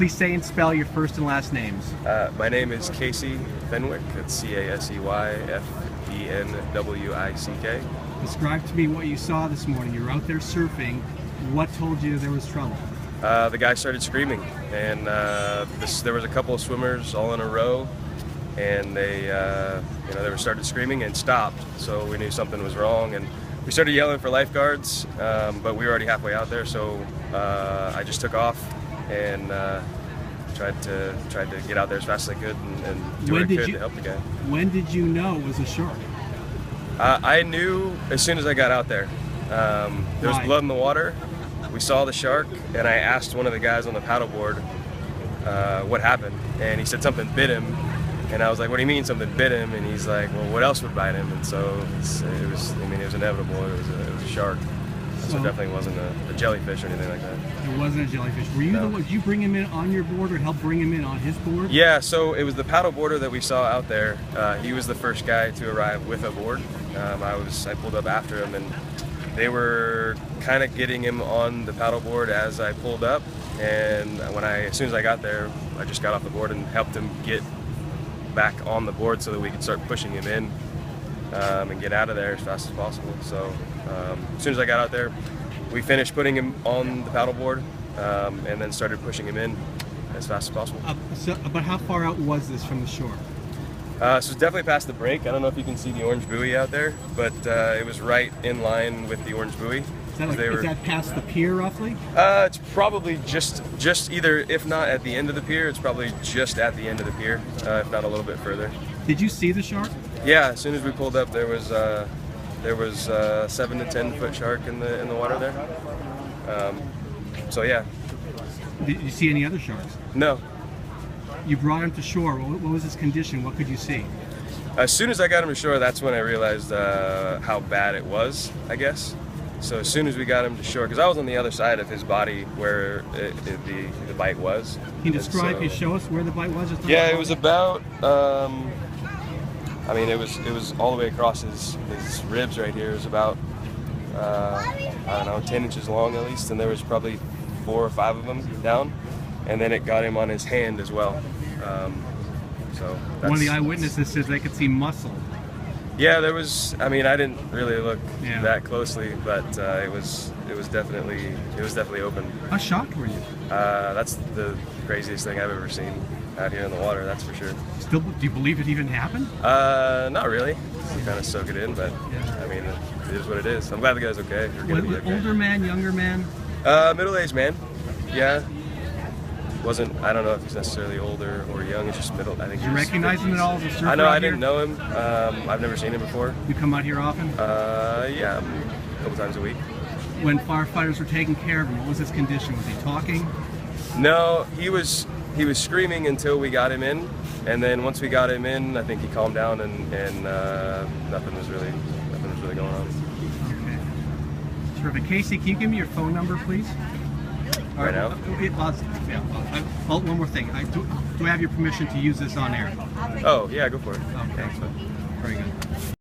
Please say and spell your first and last names. My name is Casey Fenwick. It's Caseyfenwick. Describe to me what you saw this morning. You were out there surfing. What told you there was trouble? The guy started screaming, and there was a couple of swimmers all in a row, and they started screaming and stopped. So we knew something was wrong, and we started yelling for lifeguards, but we were already halfway out there. So I just took off and tried to get out there as fast as I could and do what I could to help the guy. When did you know it was a shark? I knew as soon as I got out there. There was blood in the water. We saw the shark, and I asked one of the guys on the paddleboard what happened, and he said something bit him. And I was like, "What do you mean something bit him?" And he's like, "Well, what else would bite him?" And so it was inevitable. It was a shark. So it definitely wasn't a jellyfish or anything like that. It wasn't a jellyfish. Were you did you bring him in on your board or help bring him in on his board? Yeah, so it was the paddleboarder that we saw out there. He was the first guy to arrive with a board. I pulled up after him, and they were kind of getting him on the paddleboard as I pulled up. And as soon as I got there, I just got off the board and helped him get back on the board so that we could start pushing him in and get out of there as fast as possible. So as soon as I got out there, we finished putting him on the paddleboard and then started pushing him in as fast as possible. But how far out was this from the shore? So it's definitely past the break. I don't know if you can see the orange buoy out there, but it was right in line with the orange buoy. Is that past the pier roughly? It's probably just either, if not at the end of the pier, it's probably just at the end of the pier, if not a little bit further. Did you see the shark? Yeah, as soon as we pulled up, there was a 7 to 10 foot shark in the water there. So yeah. Did you see any other sharks? No. You brought him to shore. What was his condition? What could you see? As soon as I got him to shore, that's when I realized how bad it was, I guess. So as soon as we got him to shore, because I was on the other side of his body where the bite was. Can you describe? Can you show us where the bite was? Yeah, it was about. It was all the way across his ribs right here. It was about 10 inches long at least, and there was probably 4 or 5 of them down, and then it got him on his hand as well. One of the eyewitnesses says they could see muscle. Yeah, there was. I didn't really look that closely, but it was definitely open. How shocked were you? That's the craziest thing I've ever seen out here in the water. That's for sure. Still, do you believe it even happened? Not really. You kind of soak it in, but it is what it is. I'm glad the guy's okay. Older man, younger man? Middle-aged man. Yeah. I don't know if he's necessarily older or young. It's just middle. I think. Did you recognize him at all as a surfer? I know. I didn't know him. I've never seen him before. You come out here often? Yeah, a couple times a week. When firefighters were taking care of him, what was his condition? Was he talking? No, he was screaming until we got him in, and then once we got him in, I think he calmed down, and nothing was really going on. Okay. Terrific. Casey, can you give me your phone number, please? All right now? One more thing. Do I have your permission to use this on air? Oh, yeah, go for it. Okay. Very good.